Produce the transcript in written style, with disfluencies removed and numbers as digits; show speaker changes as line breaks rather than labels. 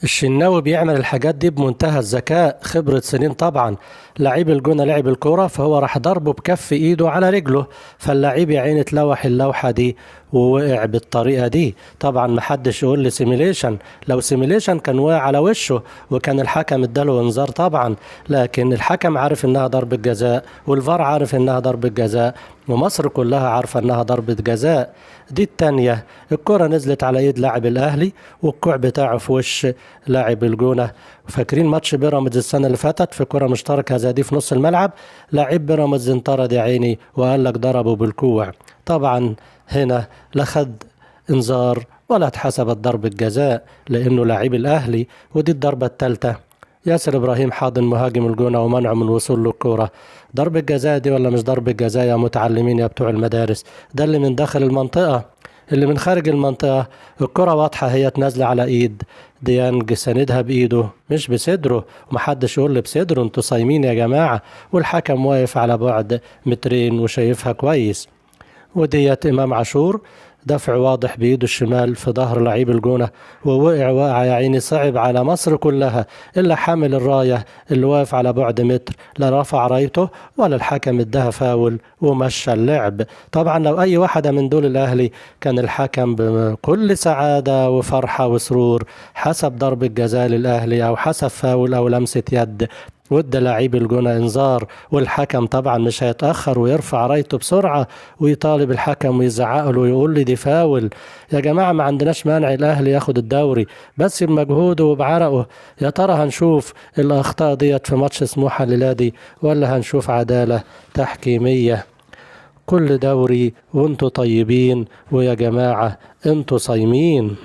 الشناوي بيعمل الحاجات دي بمنتهى الذكاء، خبرة سنين طبعا. لعيب الجونة لعب الكرة فهو راح ضربه بكف ايده على رجله، فاللعيب يا عيني اتلوح اللوحة دي ووقع بالطريقة دي. طبعا محدش يقول لي سيميليشن، لو سيميليشن كان وقع على وشه وكان الحكم اداله انذار طبعا، لكن الحكم عارف انها ضربة جزاء والفار عارف انها ضربة جزاء ومصر كلها عارفة انها ضربة جزاء. دي التانية، الكرة نزلت على ايد لاعب الاهلي والكوع بتاعه في وش لاعب الجونة. فاكرين ماتش بيراميدز السنة اللي فاتت في كرة مشتركة زي دي في نص الملعب؟ لاعب بيراميدز انطرد يا عيني وقال لك ضربه بالكوع. طبعا هنا لا خد انذار ولا اتحسبت ضربة جزاء لانه لاعب الاهلي. ودي الضربة الثالثة، ياسر ابراهيم حاضن مهاجم الجونة ومنعه من وصول له الكورة. ضربة جزاء دي ولا مش ضربة جزاء يا متعلمين يا بتوع المدارس؟ ده اللي من داخل المنطقة، اللي من خارج المنطقة الكرة واضحة هي نازلة على ايد ديانج ساندها بايده مش بصدره، ومحدش يقول لي بصدره، انتوا صايمين يا جماعة. والحكم واقف على بعد مترين وشايفها كويس. وديت امام عاشور دفع واضح بايده الشمال في ظهر لعيب الجونة ووقع وقع يا عيني، صعب على مصر كلها الا حامل الراية اللي واقف على بعد متر، لا رفع رايته ولا الحكم اداها فاول ومشى اللعب. طبعا لو اي واحدة من دول الاهلي كان الحكم بكل سعادة وفرحة وسرور حسب ضربة جزاء للاهلي او حسب فاول او لمسة يد وادى لعيب الجونة انذار، والحكم طبعا مش هيتأخر ويرفع رايته بسرعة ويطالب الحكم ويزعق له ويقول لي دي فاول. يا جماعة ما عندناش مانع الاهلي ياخد الدوري بس بمجهوده وبعرقه. يا ترى هنشوف الاخطاء ديت في ماتش سموحة الليلة دي ولا هنشوف عدالة تحكيمية؟ كل دوري وانتوا طيبين، ويا جماعة انتوا صايمين.